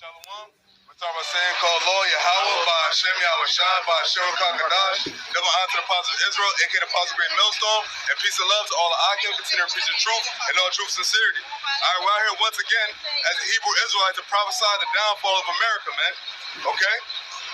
Shalom. We're talking about saying called Lord Yahweh by Hashem Yahushua by Hashem Kakadash. Double honor to the apostles of Israel, aka the apostles of Great Millstone, and peace and love to all the Akim, continue to preach the truth and all truth sincerity. Alright, we're out here once again as the Hebrew Israelites to prophesy the downfall of America, man. Okay?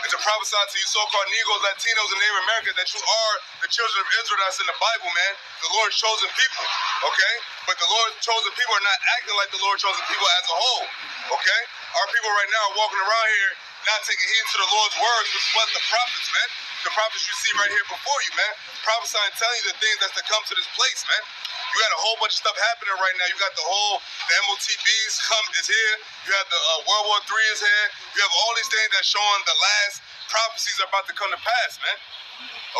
And to prophesy to you so-called Negroes, Latinos, and Native Americans that you are the children of Israel that's in the Bible, man. The Lord's chosen people, okay? But the Lord's chosen people are not acting like the Lord's chosen people as a whole, okay? Our people right now are walking around here not taking heed to the Lord's words, which was the prophets, man. The prophets you see right here before you, man. Prophesying, telling you the things that's to come to this place, man. You got a whole bunch of stuff happening right now. You got the MOTBs is here. You have the World War III is here. You have all these things that's showing the last prophecies are about to come to pass, man.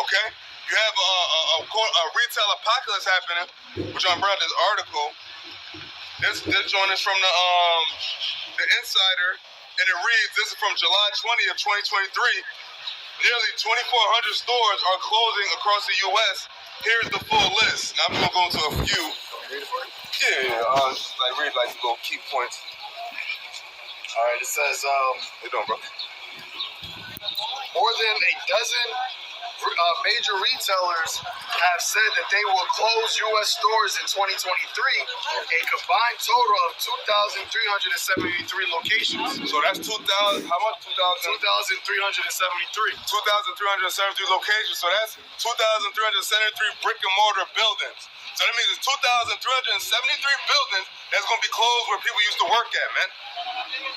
Okay? You have a retail apocalypse happening, which I brought this article. This joint is from the Insider, and it reads, this is from July 20th, 2023. Nearly 2,400 stores are closing across the U.S. Here's the full list. Now I'm just going to go into a few. Yeah, just like read like little key points. All right, it says, How you doing, bro? more than a dozen major retailers have said that they will close U.S. stores in 2023, a combined total of 2,373 locations. So that's 2,000, how much? 2,373. 2,373 locations. So that's 2,373 brick and mortar buildings. So that means it's 2,373 buildings that's going to be closed where people used to work at, man.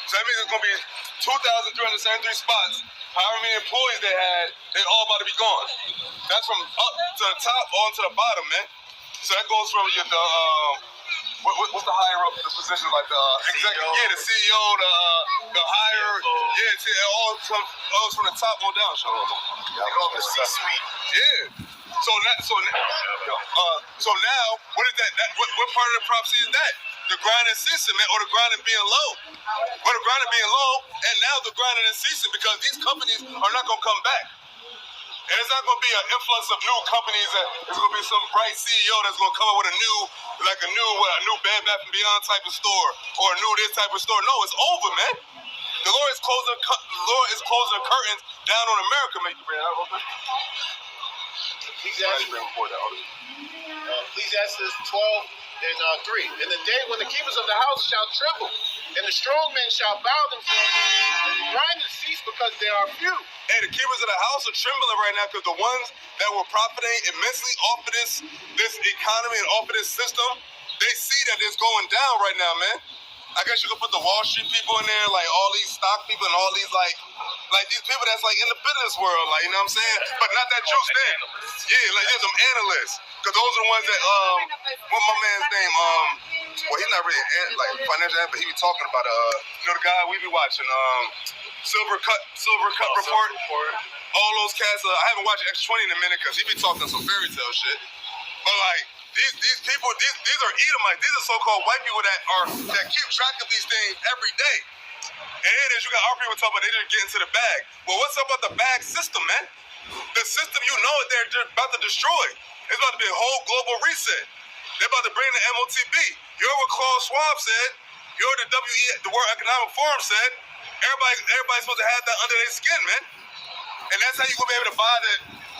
So that means it's going to be 2,373 spots. However many employees they had, they all about to be gone. That's from up to the top on to the bottom, man. So that goes from what's the higher up the position, like the executive, yeah, the CEO, the higher, yeah, all from the top on down. They call it the C-suite. Yeah. So now, what is that? What part of the prophecy is that? The grinding ceasing, man, or the grinding being low. Or the grinding being low, and now the grinding is ceasing because these companies are not going to come back. And it's not going to be an influx of new companies. It's going to be some bright CEO that's going to come up with a new Bed Bath & Beyond type of store, or a new this type of store. No, it's over, man. The Lord is closing the curtains down on America, man. You bring that up, Ecclesiastes 12:3. In the day when the keepers of the house shall tremble, and the strong men shall bow themselves, and the grinders cease because they are few. Hey, the keepers of the house are trembling right now because the ones that were profiting immensely off of this economy and off of this system, they see that it's going down right now, man. I guess you could put the Wall Street people in there, like all these stock people and all these like these people that's like in the business world, like, you know what I'm saying? But not that juice thing. Yeah, like there's some analysts. Cause those are the ones that what my man's name, well, he's not really like financial analyst, but he be talking about you know, the guy we be watching, Silver Cut Report. All those cats, I haven't watched X20 in a minute because he be talking some fairy tale shit. But like these people, these are Edomites. These are so-called white people that keep track of these things every day. And it is, you got our people talking about they didn't get into the bag. Well, what's up about the bag system, man? The system, you know it, they're about to destroy. It's about to be a whole global reset. They're about to bring the MOTB. You heard what Klaus Schwab said. You heard the World Economic Forum said. Everybody's supposed to have that under their skin, man. And that's how you're going to be able to buy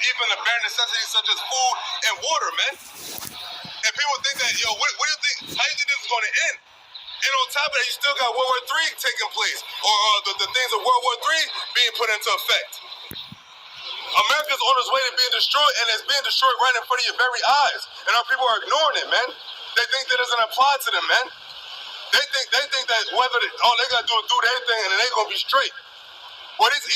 even the bare necessities such as food and water, man. And people think that, yo, what do you think? How do you think this is going to end? And on top of that, you still got World War III taking place, or the things of World War III being put into effect. America's on its way to being destroyed, and it's being destroyed right in front of your very eyes. And our people are ignoring it, man. They think that it doesn't apply to them, man. They think that whether all they gotta do is do their thing, and then they gonna be straight. Well, these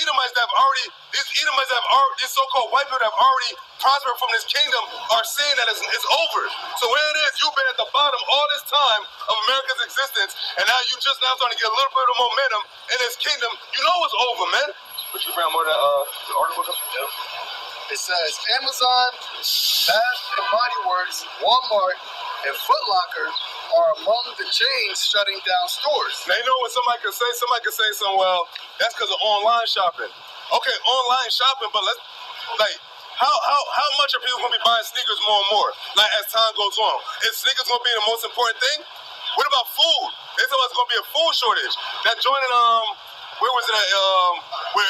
so-called white people that have already prospered from this kingdom are saying that it's over. So where it is, you've been at the bottom all this time of America's existence, and now you just now starting to get a little bit of momentum in this kingdom. You know it's over, man. But you bring more of the article? It says Amazon, Bath and Body Works, Walmart, and Foot Locker are among the chains shutting down stores. Now, you know what somebody could say? Somebody could say something, well, that's because of online shopping. Okay, online shopping, but let's, like, how much are people going to be buying sneakers more and more, like, as time goes on? Is sneakers going to be the most important thing? What about food? They told us it's going to be a food shortage. That joint in where was it at? Where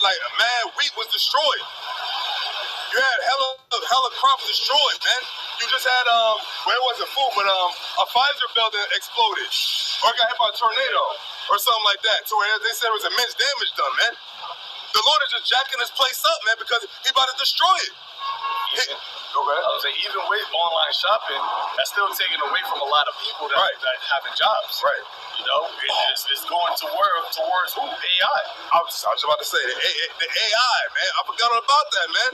like mad wheat was destroyed. You had hella crops destroyed, man. You just had where was it food, but a Pfizer building exploded or got hit by a tornado or something like that. So they said it was immense damage done, man. The Lord is just jacking this place up, man, because he about to destroy it. I was saying, even with online shopping, that's still taking away from a lot of people that having jobs. Right. You know, it's going towards who? AI. I was just about to say the AI, man. I forgot all about that, man.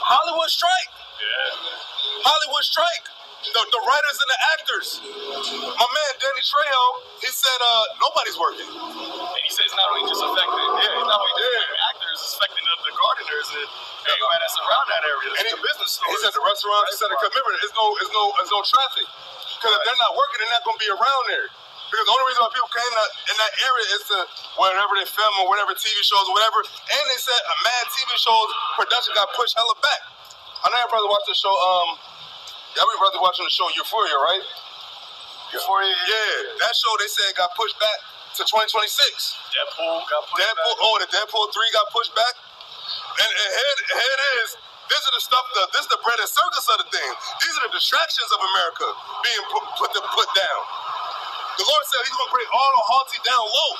Hollywood strike. Yeah. Hollywood strike. The writers and the actors. My man Danny Trejo, he said nobody's working. And he said it's not only just affecting, it's not only the actors, it's affecting the gardeners and everybody that's around that area. The business stores. He said the restaurants. He said, remember, there's no traffic because if they're not working, they're not gonna be around there. Because the only reason why people came in that area is to wherever they film or whatever TV shows or whatever. And they said a mad TV shows production got pushed hella back. I know your brother watched the show. Y'all be brother watching the show Euphoria, right? Euphoria. Yeah, that show they said got pushed back to 2026. Deadpool got pushed back. The Deadpool 3 got pushed back. And here it is. This is the stuff. This is the bread and circus of the thing. These are the distractions of America being put down. The Lord said He's gonna bring all the haughty down low.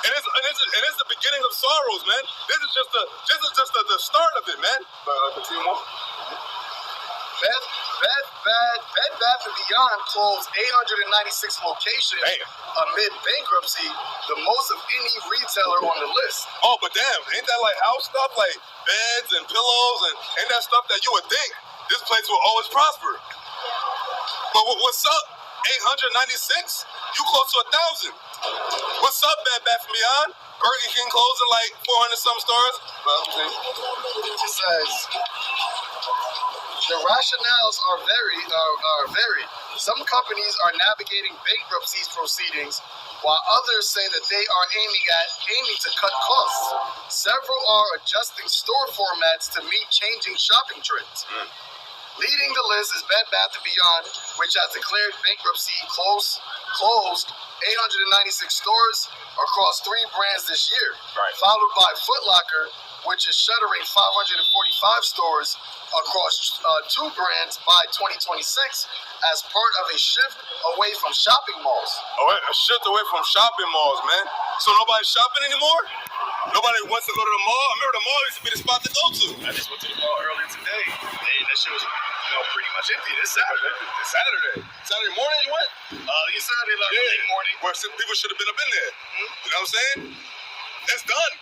And it's the beginning of sorrows, man. This is just the start of it, man. Continue more. Bed Bath & Beyond closed 896 locations amid bankruptcy, the most of any retailer on the list. Oh, but damn, ain't that like house stuff, like beds and pillows, and ain't that stuff that you would think this place will always prosper? But what's up? 896? You close to 1,000. What's up, Bed Bath & Beyond? Burger King closing like 400 some stores. It says the rationales are varied. Some companies are navigating bankruptcy proceedings, while others say that they are aiming to cut costs. Several are adjusting store formats to meet changing shopping trends. Leading the list is Bed Bath & Beyond, which has declared bankruptcy, closed 896 stores across 3 brands this year, followed by Foot Locker, which is shuttering 545 stores across 2 brands by 2026 as part of a shift away from shopping malls. Oh, a shift away from shopping malls, man. So nobody's shopping anymore? Nobody wants to go to the mall? I remember the mall used to be the spot to go to. I just went to the mall earlier today. Hey, that shit was pretty much empty this Saturday. Saturday morning you went? Yeah, Saturday late morning. Where people should have been up in there. You know what I'm saying? It's done.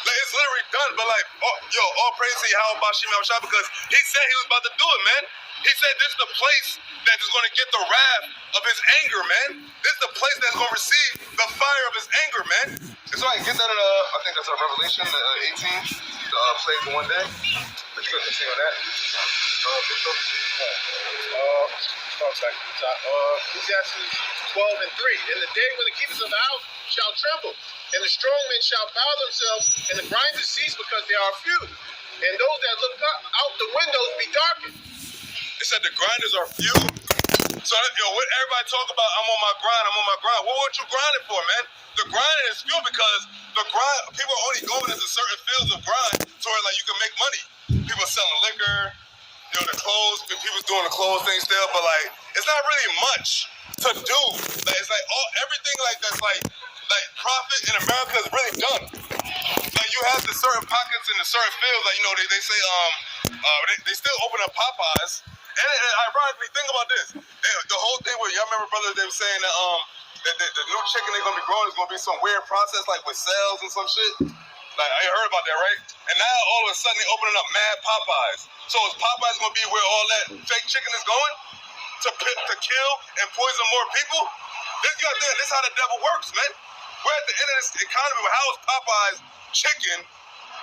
Like, it's literally done, but like, all praise to Yahweh Bashim Al Shah, because he said he was about to do it, man. He said this is the place that is going to get the wrath of his anger, man. This is the place that's going to receive the fire of his anger, man. So I get that in, I think that's Revelation 18, plague in one day. But you can continue on that. Ecclesiastes 12 and 3. In the day when the keepers of the house shall tremble, and the strong men shall bow themselves, and the grinders cease because they are few, and those that look up out the windows be darkened. It said the grinders are few. So what everybody talk about, I'm on my grind. What you grinding for, man? The grinding is few because people are only going into certain fields of grind so like you can make money. People selling liquor, the clothes, people's doing the clothes thing still, but like it's not really much to do. Like it's like everything like that's like profit in America is really done. Like you have the certain pockets in the certain fields, like they say they still open up Popeyes. And ironically, think about this. The whole thing where y'all remember, brothers, they were saying that the new chicken they're gonna be growing is gonna be some weird process, like with cells and some shit. Like I ain't heard about that, right? And now all of a sudden they're opening up mad Popeyes. So is Popeyes gonna be where all that fake chicken is going to kill and poison more people? This is how the devil works, man. We're at the end of this economy where how is Popeyes chicken,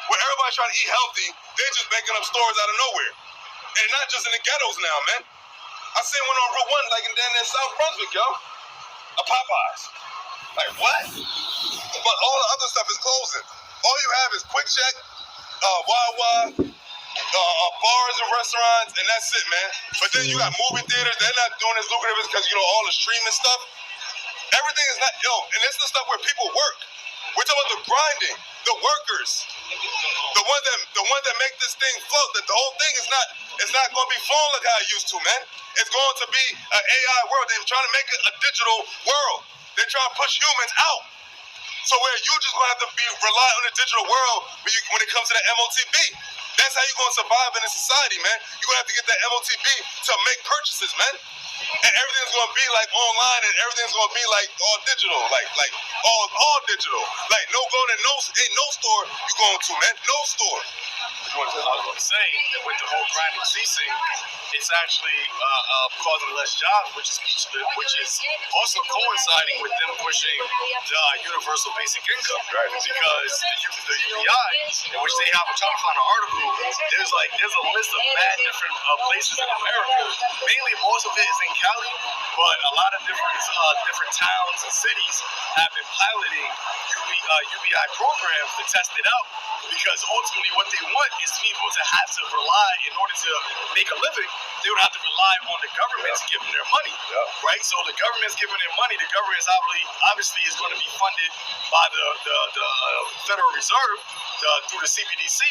where everybody's trying to eat healthy, they're just making up stores out of nowhere. And not just in the ghettos now, man. I seen one on Route 1, like in South Brunswick, yo. A Popeyes. Like, what? But all the other stuff is closing. All you have is Quick Check, Wawa, bars and restaurants, and that's it, man. But then you got movie theaters. They're not doing as lucrative because, all the streaming stuff. Everything is not, and this is the stuff where people work. We're talking about the grinding, the workers, the ones that make this thing float. That the whole thing is not going to be flowing like how it used to, man. It's going to be an AI world. They're trying to make it a digital world. They're trying to push humans out. So where you just going to have to rely on the digital world when it comes to the MOTB. That's how you're going to survive in a society, man. You're going to have to get that MOTB to make purchases, man. And everything's going to be like online, and everything's going to be like all digital, like all digital. Like ain't no store you going to, man. No store. I was going to say that with the whole grinding ceasing, it's actually causing less jobs, which is also coinciding with them pushing the universal basic income. Right. Because the UBI, in which they have, I'm trying to find an article, there's a list of bad different places in America. Mainly, most of it is in Cali, but a lot of different towns and cities have been piloting UBI programs to test it out. Because ultimately what they want is people to have to rely, in order to make a living, they would have to rely on the government to give them their money, right? So the government's giving them money. The government obviously is going to be funded by the Federal Reserve through the CBDC.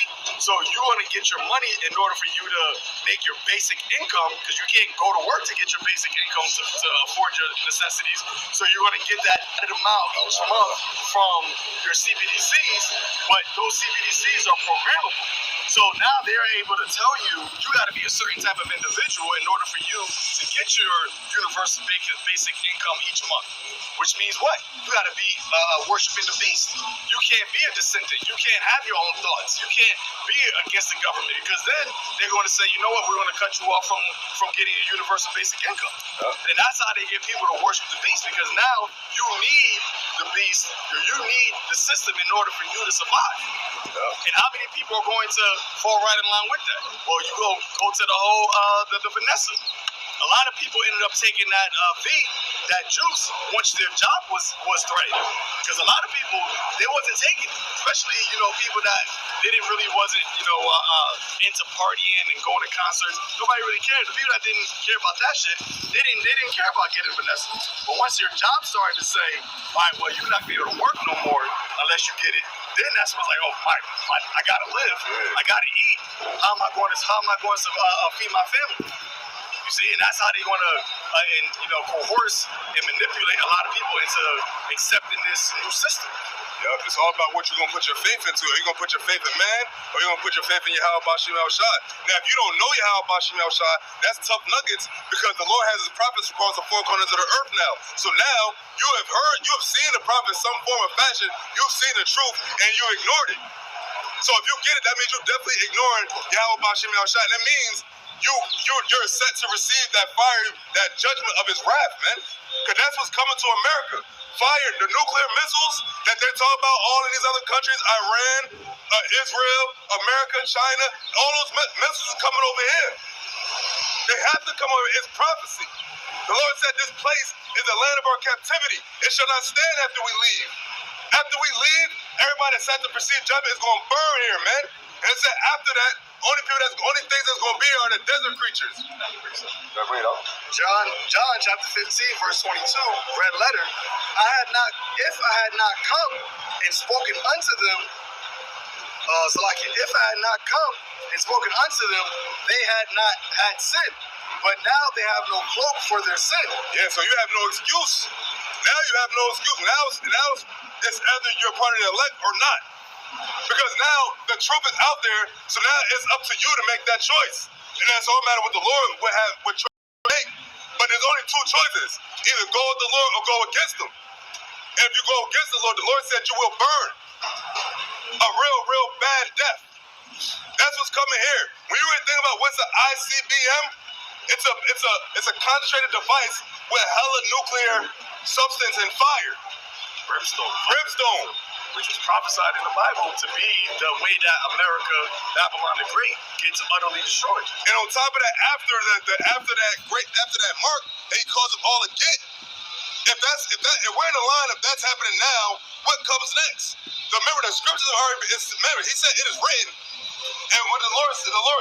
So you're going to get your money in order for you to make your basic income, because you can't go to work to get your basic income to afford your necessities. So you're going to get that amount each month from your CBDCs, but those CBDCs are programmable. So now they're able to tell you got to be a certain type of individual in order for you to get your universal basic income each month. Which means what? You got to be worshiping the beast. You can't be a descendant. You can't have your own thoughts. You can't be against the government, because then they're going to say, you know what, we're going to cut you off from getting a universal basic income. And that's how they get people to worship the beast, because now you need the beast, or you need the system in order for you to survive. And how many people are going to fall right in line with that? Well, you go to the whole the Vanessa. A lot of people ended up taking that juice once their job was threatened, because a lot of people, they wasn't taking it, especially people that wasn't into partying and going to concerts. Nobody really cared. The people that didn't care about that shit, they didn't care about getting Vanessa. But once your job started to say, all right, well, you're not gonna be able to work no more unless you get it, then that's when it's like, oh my, I gotta live, I gotta eat. How am I going to feed my family? You see, and that's how they want to, coerce and manipulate a lot of people into accepting this new system. It's all about what you're going to put your faith into. Are you going to put your faith in man, or are you going to put your faith in Yahweh Bashim El-Shai? Now, if you don't know Yahweh Bashim El-Shai, that's tough nuggets, because the Lord has his prophets across the four corners of the earth now. So now, you have seen the prophet in some form or fashion, you've seen the truth, and you ignored it. So if you get it, that means you're definitely ignoring Yahweh Bashim El-Shai. That means you're set to receive that fire, that judgment of his wrath, man. Because that's what's coming to America. Fire, the nuclear missiles that they're talking about, all of these other countries, Iran, Israel, America, China, all those missiles are coming over here. They have to come over. It's prophecy. The Lord said this place is the land of our captivity. It shall not stand after we leave. After we leave, everybody that's had to perceive judgment is going to burn here, man. And it said after that, only things that's going to be here are the desert creatures. John chapter 15, verse 22, red letter. If I had not come and spoken unto them, if I had not come and spoken unto them, they had not had sin. But now they have no cloak for their sin. Yeah, so you have no excuse. Now you have no excuse. Now it's either you're part of the elect or not. Because now the truth is out there, so now it's up to you to make that choice. And that's all matter what the Lord would try to make. But there's only two choices. Either go with the Lord or go against him. And if you go against the Lord said you will burn a real bad death. That's what's coming here. When you really think about what's an ICBM, it's a concentrated device with hella nuclear substance and fire. Brimstone. Which was prophesied in the Bible to be the way that America, Babylon the Great, gets utterly destroyed. And on top of that, after that mark, he calls them all again. If we're in the line, if that's happening now, what comes next? So remember, the scriptures are already. He said it is written, and when the Lord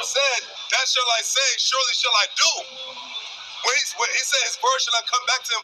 said, "That shall I say, surely shall I do." When he said his word shall not come back to him